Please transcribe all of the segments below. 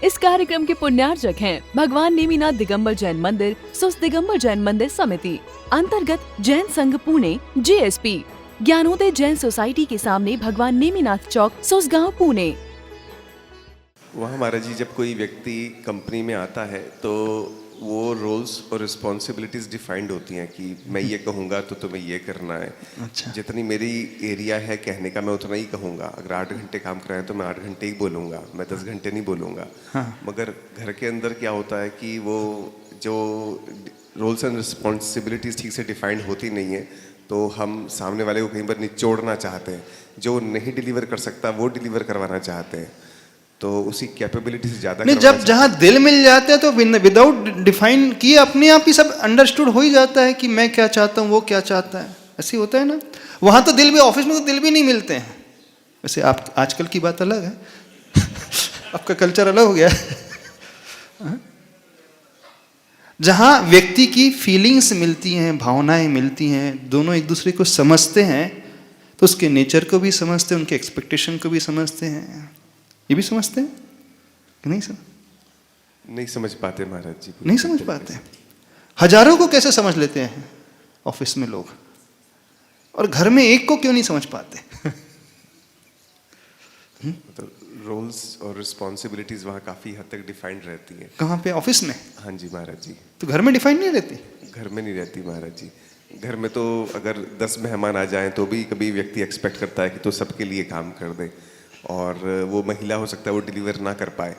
इस कार्यक्रम के पुण्यार्चक हैं भगवान नेमिनाथ दिगंबर जैन मंदिर, सुस दिगंबर जैन मंदिर समिति, अंतर्गत जैन संघ पुणे JSP, ज्ञानोदय जैन सोसाइटी के सामने भगवान नेमिनाथ चौक, सुसगांव, पुणे। वहाँ महाराज जी, जब कोई व्यक्ति कंपनी में आता है तो वो रोल्स और रिस्पॉन्सिबिलिटीज़ डिफाइंड होती हैं कि मैं ये कहूँगा तो तुम्हें ये करना है। अच्छा। जितनी मेरी एरिया है कहने का, मैं उतना ही कहूँगा। अगर 8 घंटे काम कराएं तो मैं 8 घंटे ही बोलूँगा, मैं 10 घंटे नहीं बोलूँगा। हाँ। मगर घर के अंदर क्या होता है कि वो जो रोल्स एंड रिस्पॉन्सिबिलिटीज़ ठीक से डिफाइंड होती नहीं है, तो हम सामने वाले को कहीं पर निचोड़ना चाहते हैं। जो नहीं डिलीवर कर सकता वो डिलीवर करवाना चाहते हैं, तो उसी कैपेबिलिटी से ज़्यादा नहीं, जब जहाँ दिल मिल जाते हैं तो विदाउट डिफाइन किए अपने आप ही सब अंडरस्टूड हो ही जाता है कि मैं क्या चाहता हूँ, वो क्या चाहता है। ऐसे होता है ना। वहाँ तो दिल भी, ऑफिस में तो दिल भी नहीं मिलते हैं। वैसे आप आजकल की बात अलग है आपका कल्चर अलग हो गया है। जहाँ व्यक्ति की फीलिंग्स मिलती हैं, भावनाएं मिलती हैं, दोनों एक दूसरे को समझते हैं, तो उसके नेचर को भी समझते हैं, उनके एक्सपेक्टेशन को भी समझते हैं। ये भी समझते हैं कि नहीं समझ पाते महाराज जी। नहीं समझ पाते। हजारों को कैसे समझ लेते हैं ऑफिस में लोग, और घर में एक को क्यों नहीं समझ पाते? मतलब रोल्स और रिस्पॉन्सिबिलिटीज वहाँ काफ़ी हद तक डिफाइंड रहती हैं। कहाँ पे? ऑफिस में? हाँ जी महाराज जी। तो घर में डिफाइन नहीं रहती? घर में नहीं रहती महाराज जी। घर में तो अगर 10 मेहमान आ जाएं तो भी कभी व्यक्ति एक्सपेक्ट करता है कि तो सबके लिए काम कर दे, और वो महिला हो सकता है वो डिलीवर ना कर पाए,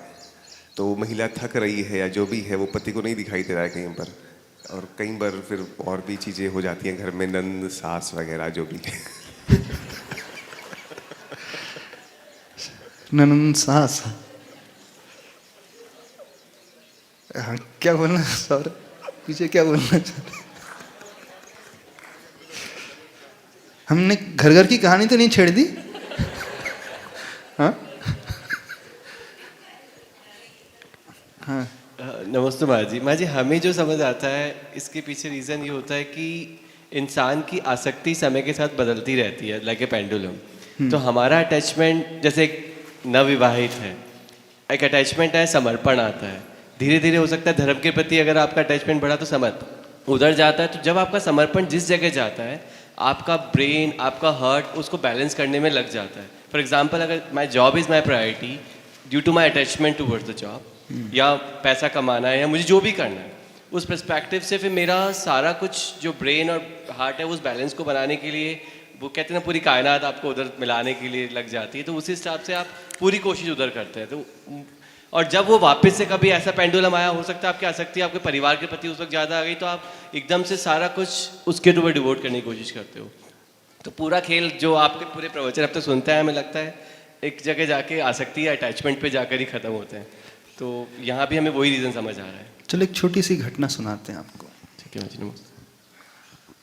तो वो महिला थक रही है या जो भी है वो पति को नहीं दिखाई दे रहा है कहीं पर, और कई बार फिर और भी चीज़ें हो जाती हैं घर में, नंद सास वगैरह जो भी है। ननंद सास, हाँ, क्या बोलना सर, पीछे क्या बोलना चाहते? हमने घर घर की कहानी तो नहीं छेड़ दी? हाँ हाँ। नमस्ते महाराज जी, हमें जो समझ आता है इसके पीछे रीज़न ये होता है कि इंसान की आसक्ति समय के साथ बदलती रहती है, लाइक ए पेंडुलम। तो हमारा अटैचमेंट, जैसे एक नवविवाहित है, एक अटैचमेंट है, समर्पण आता है। धीरे धीरे हो सकता है धर्म के प्रति अगर आपका अटैचमेंट बढ़ा तो समर्पण उधर जाता है। तो जब आपका समर्पण जिस जगह जाता है, आपका ब्रेन, आपका हार्ट उसको बैलेंस करने में लग जाता है। फॉर एग्जाम्पल, अगर my job is my priority due to my attachment towards the job, या पैसा कमाना है या मुझे जो भी करना है, उस पर्सपेक्टिव से फिर मेरा सारा कुछ जो ब्रेन और हार्ट है उस बैलेंस को बनाने के लिए, वो कहते हैं ना, पूरी कायनात आपको उधर मिलाने के लिए लग जाती है। तो उस हिसाब से आप पूरी कोशिश उधर करते हैं। तो और जब वो वापस से कभी ऐसा पेंडुलम आया, हो सकता है आपकी आसक्ति आपके परिवार के प्रति उस वक्त ज़्यादा आ गई, तो आप एकदम से सारा कुछ उसके ऊपर डिवोट करने की कोशिश करते हो। तो पूरा खेल जो आपके पूरे प्रवचन अब तक सुनते हैं, हमें लगता है एक जगह जाके आसक्ति या अटैचमेंट पे जाकर ही ख़त्म होते हैं। तो यहाँ भी हमें वही रीज़न समझ आ रहा है। चलो एक छोटी सी घटना सुनाते हैं आपको। ठीक है जी,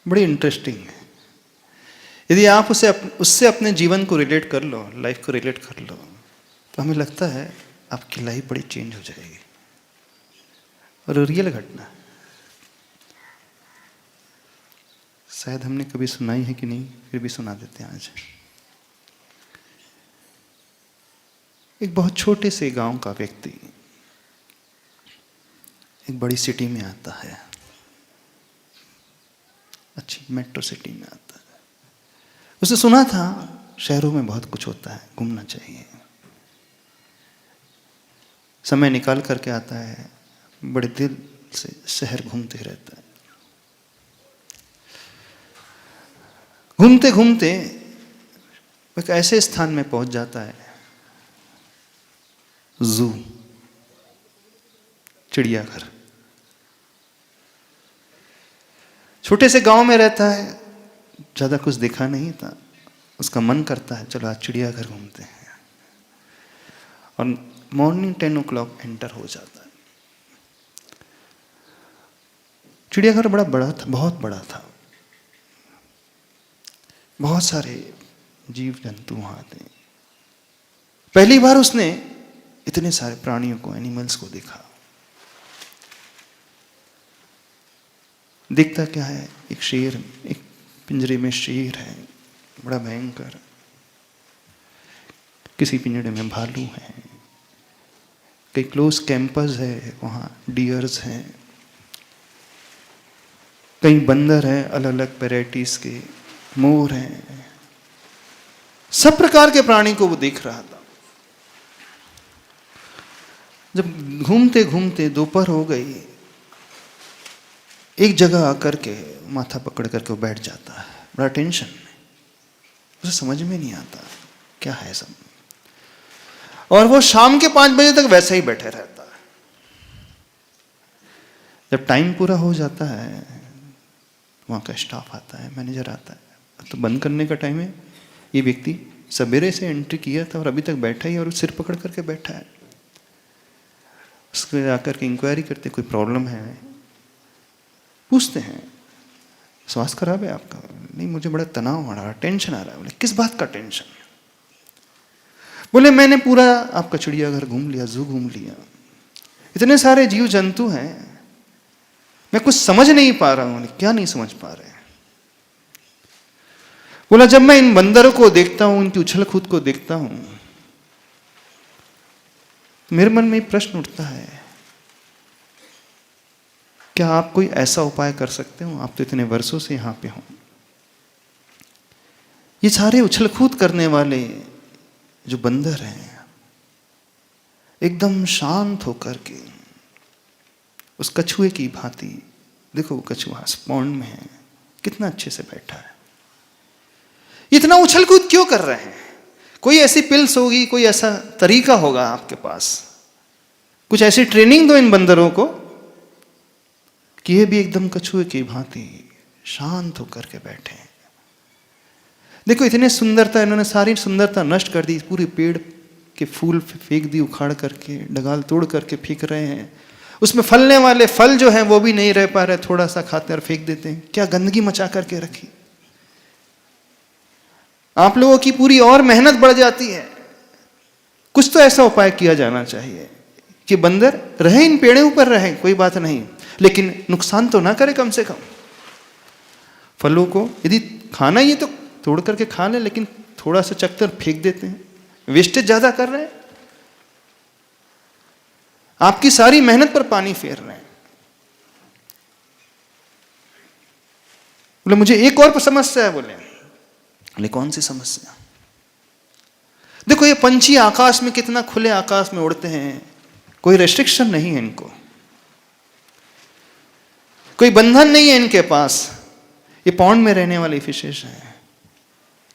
बड़ी इंटरेस्टिंग है। यदि आप उससे अपने जीवन को रिलेट कर लो, लाइफ को रिलेट कर लो, तो हमें लगता है आपकी लाइफ बड़ी चेंज हो जाएगी। और रियल घटना शायद हमने कभी सुनाई है कि नहीं, फिर भी सुना देते हैं आज। एक बहुत छोटे से गांव का व्यक्ति एक बड़ी सिटी में आता है, अच्छी मेट्रो सिटी में आता है। उसने सुना था शहरों में बहुत कुछ होता है, घूमना चाहिए। समय निकाल करके आता है, बड़े दिल से शहर घूमते रहता है। घूमते घूमते एक ऐसे स्थान में पहुंच जाता है, जू, चिड़ियाघर। छोटे से गांव में रहता है, ज्यादा कुछ देखा नहीं था। उसका मन करता है चलो आज चिड़ियाघर घूमते हैं, और मॉर्निंग 10 o'clock एंटर हो जाता है। चिड़ियाघर बड़ा बड़ा था, बहुत बड़ा था। बहुत सारे जीव जंतु वहां आते। पहली बार उसने इतने सारे प्राणियों को, एनिमल्स को देखा। दिखता क्या है? एक शेर, एक पिंजरे में शेर है, बड़ा भयंकर। किसी पिंजरे में भालू है, कई क्लोज कैंपस है, वहाँ डियर्स हैं, कई बंदर हैं अलग अलग वेराइटीज के, मोर हैं, सब प्रकार के प्राणी को वो देख रहा था। जब घूमते घूमते दोपहर हो गई, एक जगह आकर के माथा पकड़ करके वो बैठ जाता है, बड़ा टेंशन में, उसे समझ में नहीं आता क्या है सब। और वो शाम के 5 बजे तक वैसे ही बैठे रहता है। जब टाइम पूरा हो जाता है, वहाँ का स्टाफ आता है, मैनेजर आता है, तो बंद करने का टाइम है। ये व्यक्ति सवेरे से एंट्री किया था और अभी तक बैठा ही, और सिर पकड़ करके बैठा है। उसके आकर के इंक्वायरी करते, कोई प्रॉब्लम है, पूछते हैं स्वास्थ्य खराब है आपका? नहीं, मुझे बड़ा तनाव आ रहा है, टेंशन आ रहा है। बोले किस बात का टेंशन? बोले मैंने पूरा आपका चिड़ियाघर घूम लिया, जू घूम लिया, इतने सारे जीव जंतु हैं, मैं कुछ समझ नहीं पा रहा हूं। क्या नहीं समझ पा रहे? बोला जब मैं इन बंदरों को देखता हूं, इनकी उछल कूद को देखता हूं, मेरे मन में प्रश्न उठता है, क्या आप कोई ऐसा उपाय कर सकते हो? आप तो इतने वर्षों से यहां पे हो। ये सारे उछल कूद करने वाले जो बंदर हैं, एकदम शांत होकर के उस कछुए की भांति, देखो वो कछुआ स्पॉन्ड में है, कितना अच्छे से बैठा है। इतना उछल कूद क्यों कर रहे हैं? कोई ऐसी पिल्स होगी, कोई ऐसा तरीका होगा आपके पास, कुछ ऐसी ट्रेनिंग दो इन बंदरों को कि ये भी एकदम कछुए की भांति शांत होकर के बैठे। देखो इतने सुंदरता, इन्होंने सारी सुंदरता नष्ट कर दी, पूरे पेड़ के फूल फेंक दी उखाड़ करके, डगाल तोड़ करके फेंक रहे हैं। उसमें फलने वाले फल जो हैं वो भी नहीं रह पा रहे, थोड़ा सा खाते और फेंक देते हैं। क्या गंदगी मचा करके रखी। आप लोगों की पूरी और मेहनत बढ़ जाती है। कुछ तो ऐसा उपाय किया जाना चाहिए कि बंदर रहे, इन पेड़ों ऊपर रहे, कोई बात नहीं, लेकिन नुकसान तो ना करे। कम से कम फलों को यदि खाना ही है तो तोड़ करके खा ले, लेकिन थोड़ा सा चक्कर फेंक देते हैं, वेस्टेज ज्यादा कर रहे हैं, आपकी सारी मेहनत पर पानी फेर रहे हैं। बोले मुझे एक और समस्या है। बोले कौन सी समस्या? देखो ये पंछी आकाश में, कितना खुले आकाश में उड़ते हैं, कोई रेस्ट्रिक्शन नहीं है इनको, कोई बंधन नहीं है इनके पास। ये पॉन्ड में रहने वाले फिशेस हैं।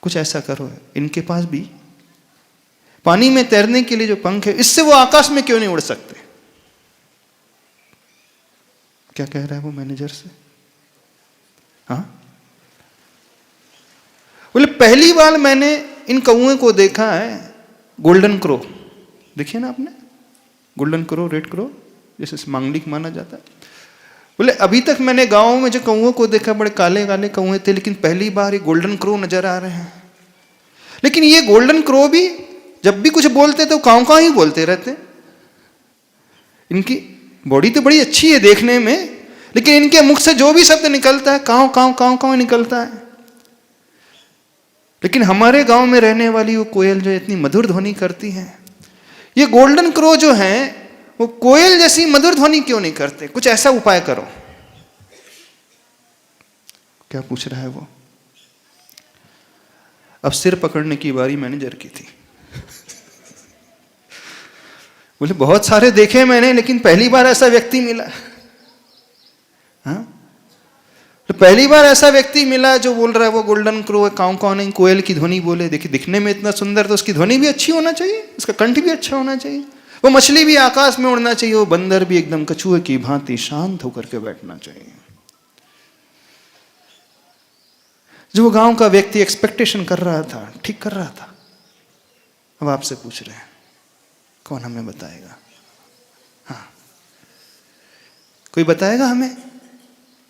कुछ ऐसा करो, इनके पास भी पानी में तैरने के लिए जो पंख है, इससे वो आकाश में क्यों नहीं उड़ सकते? क्या कह रहा है वो मैनेजर से? हाँ, बोले पहली बार मैंने इन कौए को देखा है, गोल्डन क्रो, देखिए ना आपने, गोल्डन क्रो, रेड क्रो, जैसे मांगलिक माना जाता है। बोले अभी तक मैंने गांव में जो कौओं को देखा, बड़े काले काले कौए थे, लेकिन पहली बार ये गोल्डन क्रो नजर आ रहे हैं। लेकिन ये गोल्डन क्रो भी जब भी कुछ बोलते तो काव काव ही बोलते रहते। इनकी बॉडी तो बड़ी अच्छी है देखने में, लेकिन इनके मुख से जो भी शब्द निकलता है काव काव काव काव निकलता है। लेकिन हमारे गांव में रहने वाली वो कोयल जो इतनी मधुर ध्वनि करती है, ये गोल्डन क्रो जो है वो कोयल जैसी मधुर ध्वनि क्यों नहीं करते? कुछ ऐसा उपाय करो। क्या पूछ रहा है वो? अब सिर पकड़ने की बारी मैनेजर की थी। बोले बहुत सारे देखे मैंने, लेकिन पहली बार ऐसा व्यक्ति मिला। हाँ, तो पहली बार ऐसा व्यक्ति मिला जो बोल रहा है वो गोल्डन क्रो है, काउ काउ नहीं, कोयल की ध्वनि बोले। देखिए दिखने में इतना सुंदर, तो उसकी ध्वनि भी अच्छी होना चाहिए, उसका कंठ भी अच्छा होना चाहिए, वो मछली भी आकाश में उड़ना चाहिए, वो बंदर भी एकदम कछुए की भांति शांत होकर के बैठना चाहिए। जो गांव का व्यक्ति एक्सपेक्टेशन कर रहा था, ठीक कर रहा था। अब आपसे पूछ रहे हैं, कौन हमें बताएगा? हाँ, कोई बताएगा हमें?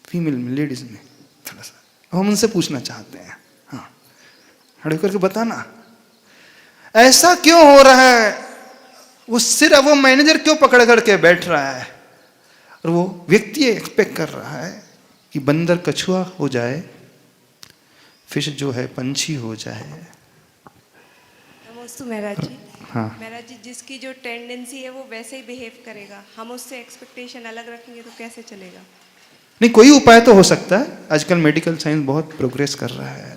फीमेल में, लेडीज में थोड़ा सा, अब हम उनसे पूछना चाहते हैं। हाँ, खड़े करके बताना, ऐसा क्यों हो रहा है? वो सिर, वो मैनेजर क्यों पकड़ करके बैठ रहा है? और वो व्यक्ति एक्सपेक्ट कर रहा है कि बंदर कछुआ हो जाए, फिश जो है पंछी हो जाए। नमस्ते महाराज जी। हाँ महाराज जी, जिसकी जो टेंडेंसी है वो वैसे ही बिहेव करेगा, हम उससे एक्सपेक्टेशन अलग रखेंगे तो कैसे चलेगा? नहीं, कोई उपाय तो हो सकता है। आजकल मेडिकल साइंस बहुत प्रोग्रेस कर रहा है,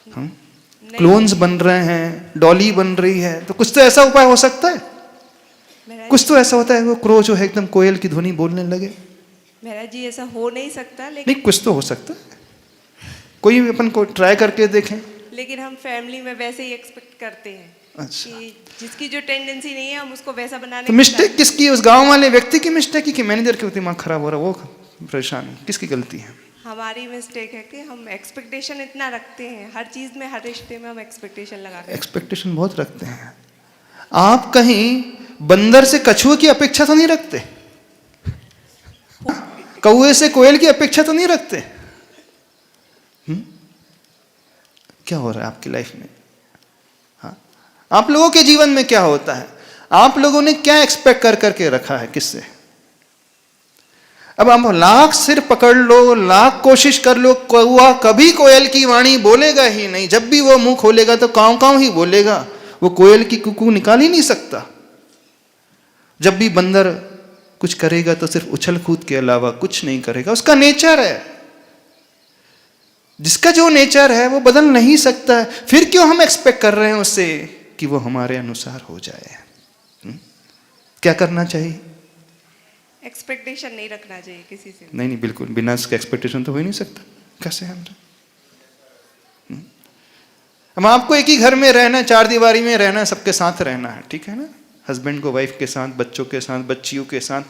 हम क्लोन्स बन रहे हैं, डॉली बन रही है, तो कुछ तो ऐसा उपाय हो सकता है। महाराज कुछ तो ऐसा होता है वो क्रो जो है एकदम कोयल की ध्वनि बोलने लगे। महाराज जी, ऐसा हो नहीं सकता, लेकिन नहीं, कुछ तो हो सकता है। कोई भी अपन को ट्राई करके देखें। लेकिन हम फैमिली में वैसे ही एक्सपेक्ट करते हैं अच्छा, कि जिसकी जो टेंडेंसी नहीं है हम उसको वैसा बनाने तो की मिस्टेक किसकी है? उस गांव वाले व्यक्ति की मिस्टेक है कि मैनेजर के दिमाग खराब हो रहा है, वो परेशान है? किसकी गलती है? हमारी मिस्टेक है कि हम एक्सपेक्टेशन इतना रखते हैं हर चीज में, हर रिश्ते में हम एक्सपेक्टेशन लगाते हैं। एक्सपेक्टेशन बहुत रखते हैं। आप कहीं बंदर से कछुए की अपेक्षा तो नहीं रखते? कौए से कोयल की अपेक्षा तो नहीं रखते? क्या हो रहा है आपकी लाइफ में? हाँ, आप लोगों के जीवन में क्या होता है? आप लोगों ने क्या एक्सपेक्ट कर करके रखा है किससे? अब आप लाख सिर पकड़ लो, लाख कोशिश कर लो, कौआ कभी कोयल की वाणी बोलेगा ही नहीं। जब भी वो मुंह खोलेगा तो कांव कांव ही बोलेगा, वो कोयल की कुकू निकाल ही नहीं सकता। जब भी बंदर कुछ करेगा तो सिर्फ उछल कूद के अलावा कुछ नहीं करेगा, उसका नेचर है। जिसका जो नेचर है वो बदल नहीं सकता है, फिर क्यों हम एक्सपेक्ट कर रहे हैं उससे कि वो हमारे अनुसार हो जाए? क्या करना चाहिए? एक्सपेक्टेशन नहीं रखना चाहिए किसी से। नहीं नहीं, बिल्कुल बिना इसके एक्सपेक्टेशन तो हो ही नहीं सकता। कैसे हम आपको एक ही घर में रहना है, चार दीवारी में रहना है, सबके साथ रहना है, ठीक है ना? हस्बैंड को वाइफ के साथ, बच्चों के साथ, बच्चियों के साथ।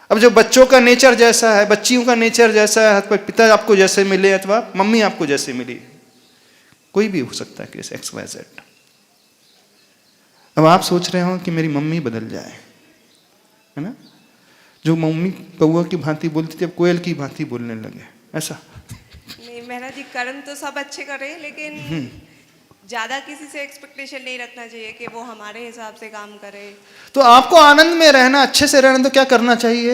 अब जो बच्चों का नेचर जैसा है, बच्चियों का नेचर जैसा है, पिता आपको जैसे मिले अथवा मम्मी आपको जैसे मिली, कोई भी हो सकता है केस XYZ। अब आप सोच रहे हो कि मेरी मम्मी बदल जाए, है ना? जो मम्मी कौआ की भांति बोलती थी अब कोयल की भांति बोलने लगे, ऐसा? नहीं महाराज जी, कर्म तो सब अच्छे कर रहे हैं, लेकिन ज्यादा किसी से एक्सपेक्टेशन नहीं रखना चाहिए कि वो हमारे हिसाब से काम करे। तो आपको आनंद में रहना, अच्छे से रहना, तो क्या करना चाहिए?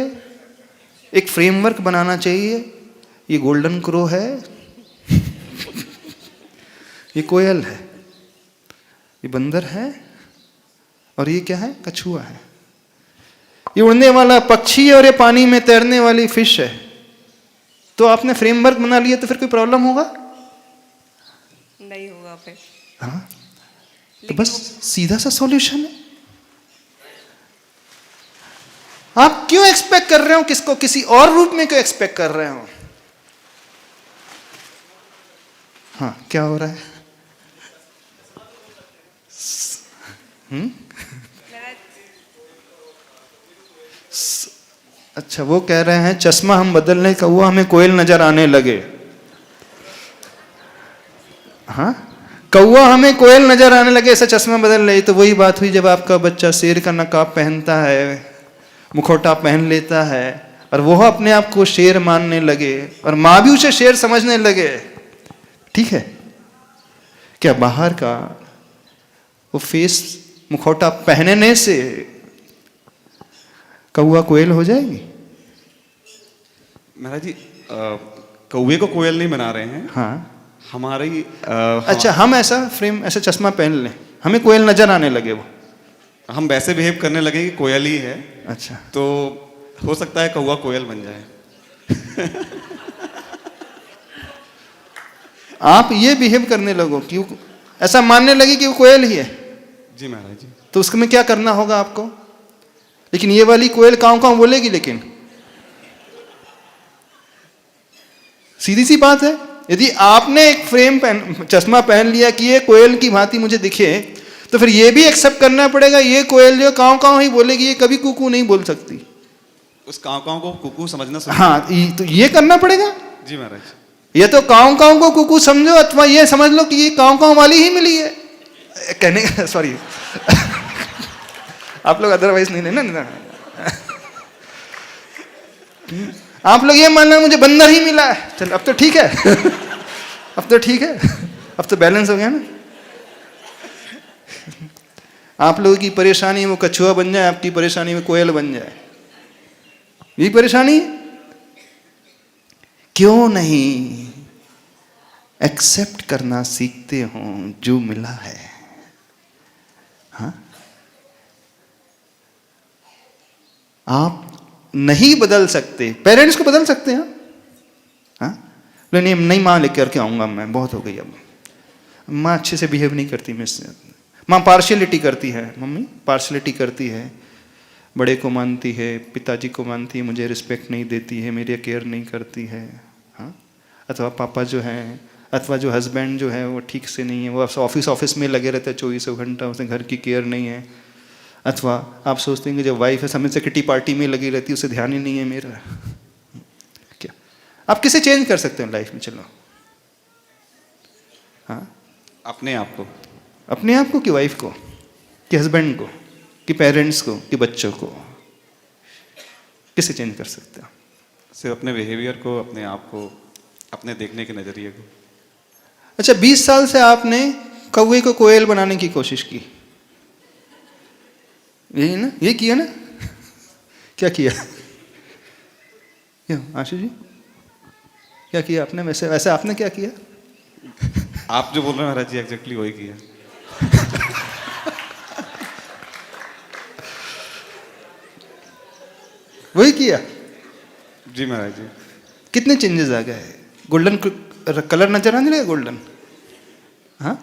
एक फ्रेमवर्क बनाना चाहिए। ये गोल्डन क्रो है, ये कोयल है, ये बंदर है, और ये क्या है? कछुआ है। ये उड़ने वाला पक्षी है और ये पानी में तैरने वाली फिश है। तो आपने फ्रेमवर्क बना लिया तो फिर कोई प्रॉब्लम होगा? नहीं होगा फिर। हाँ, तो बस सीधा सा सॉल्यूशन है। आप क्यों एक्सपेक्ट कर रहे हो किसको? किसी और रूप में क्यों एक्सपेक्ट कर रहे हो? हाँ, क्या हो रहा है? अच्छा, वो कह रहे हैं चश्मा हम बदलने का हुआ, हमें कोयल नजर आने लगे। हाँ, कौआ हमें कोयल नजर आने लगे, ऐसा चश्मा बदल रही। तो वही बात हुई जब आपका बच्चा शेर का नकाब पहनता है, मुखौटा पहन लेता है, और वो अपने आप को शेर मानने लगे, और माँ भी उसे शेर समझने लगे। ठीक है? क्या बाहर का वो फेस मुखौटा पहनने से कौआ कोयल हो जाएगी? महाराज जी, कौवे को कोयल नहीं बना रहे हैं। हाँ, हमारी अच्छा, हम ऐसा फ्रेम, ऐसा चश्मा पहन लें, हमें कोयल नजर आने लगे वो। हम वैसे बिहेव करने लगे कि कोयल ही है, अच्छा, तो हो सकता है कौवा कोयल बन जाए। आप ये बिहेव करने लगो कि ऐसा मानने लगे कि वो कोयल ही है, जी महाराज जी। तो उसमें क्या करना होगा आपको? लेकिन ये वाली कोयल काँव काँव बोलेगी, लेकिन सीधी सी बात है। यदि आपने एक फ्रेम चश्मा पहन लिया कि ये कोयल की भांति मुझे दिखे, तो फिर ये भी एक्सेप्ट करना पड़ेगा ये कोयल जो काँव काँव ही बोलेगी, ये कभी कुकू नहीं बोल सकती। उस काँव काँव को कुकू समझना हाँ, तो ये करना पड़ेगा। जी महाराज। ये तो काँव काँव को कुकू समझो, अथवा ये समझ लो कि ये काँव काँव वाली ही मिली है। कहने का सॉरी आप लोग अदरवाइज नहीं लेना। आप लोग ये मान लो मुझे बंदर ही मिला है, चल अब तो ठीक है। अब तो ठीक है, अब तो बैलेंस हो गया ना। आप लोगों की परेशानी वो कछुआ बन जाए, आपकी परेशानी में कोयल बन जाए, यही परेशानी। क्यों नहीं एक्सेप्ट करना सीखते हो जो मिला है? हाँ, आप नहीं बदल सकते। पेरेंट्स को बदल सकते हैं हाँ, नहीं नहीं माँ लेकर के आऊँगा मैं, बहुत हो गई अब, माँ अच्छे से बिहेव नहीं करती मेरे से, माँ पार्शियलिटी करती है, मम्मी पार्शियलिटी करती है, बड़े को मानती है, पिताजी को मानती है, मुझे रिस्पेक्ट नहीं देती है, मेरी केयर नहीं करती है हाँ। अथवा पापा जो है, अथवा जो हस्बैंड जो है वो ठीक से नहीं है, वो ऑफिस में लगे रहते हैं 24 घंटा, उसे घर की केयर नहीं है। अथवा आप सोचते हैं कि जब वाइफ है समय से किटी पार्टी में लगी रहती है, उसे ध्यान ही नहीं है मेरा। क्या आप किसे चेंज कर सकते हैं लाइफ में? चलो हाँ, अपने आप को। अपने आप को कि वाइफ को कि हस्बैंड को कि पेरेंट्स को कि बच्चों को, किसे चेंज कर सकते हैं? सिर्फ अपने बिहेवियर को, अपने आप को, अपने देखने के नज़रिए को। अच्छा, 20 साल से आपने कौवे को कोयल बनाने की कोशिश की, यही ना, ये किया ना? क्या किया? क्यों आशु जी, क्या किया आपने? वैसे वैसे आपने क्या किया? आप जो बोल रहे हैं महाराज जी एग्जैक्टली वही किया। वही किया जी महाराज जी। कितने चेंजेस आ गए? गोल्डन कलर नजर आने लगा? गोल्डन हाँ,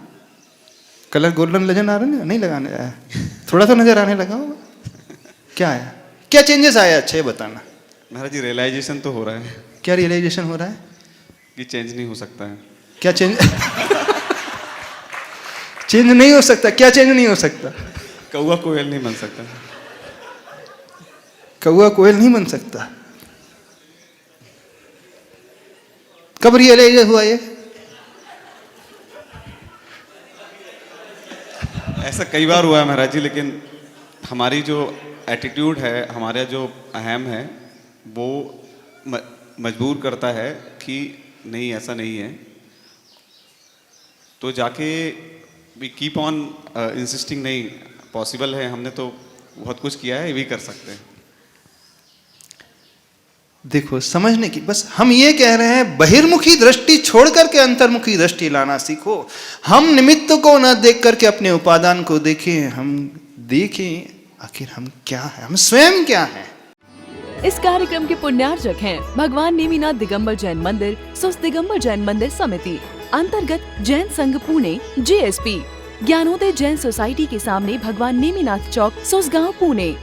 कलर गोल्डन नजर आ रहा है? नहीं लगाने आया, थोड़ा सा नजर आने लगा होगा। क्या आया? क्या चेंजेस आया? अच्छा ये बताना महाराज जी। रियलाइजेशन तो हो रहा है क्या रियलाइजेशन हो रहा है कि चेंज नहीं हो सकता है। क्या चेंज? चेंज नहीं हो सकता? क्या चेंज नहीं हो सकता? कौवा कोयल नहीं बन सकता। कौवा कोयल नहीं बन सकता? कब रियलाइज हुआ ये? ऐसा कई बार हुआ है महाराज जी, लेकिन हमारी जो एटीट्यूड है, हमारा जो अहम है, वो मजबूर करता है कि नहीं ऐसा नहीं है। तो जाके वी कीप ऑन इंसिस्टिंग, नहीं पॉसिबल है, हमने तो बहुत कुछ किया है, ये भी कर सकते हैं। देखो समझने की, बस हम ये कह रहे हैं बहिर्मुखी दृष्टि छोड़ करके अंतर्मुखी दृष्टि लाना सीखो। हम निमित्त को न देख करके अपने उपादान को देखें, हम देखें आखिर हम क्या है, हम स्वयं क्या है। इस कार्यक्रम के पुण्यार्जक हैं भगवान नेमिनाथ दिगंबर जैन मंदिर, सुस दिगंबर जैन मंदिर समिति, अंतर्गत जैन संघ पुणे JSP, ज्ञानोदय जैन सोसाइटी के सामने भगवान नेमिनाथ चौक, सुसगांव, पुणे।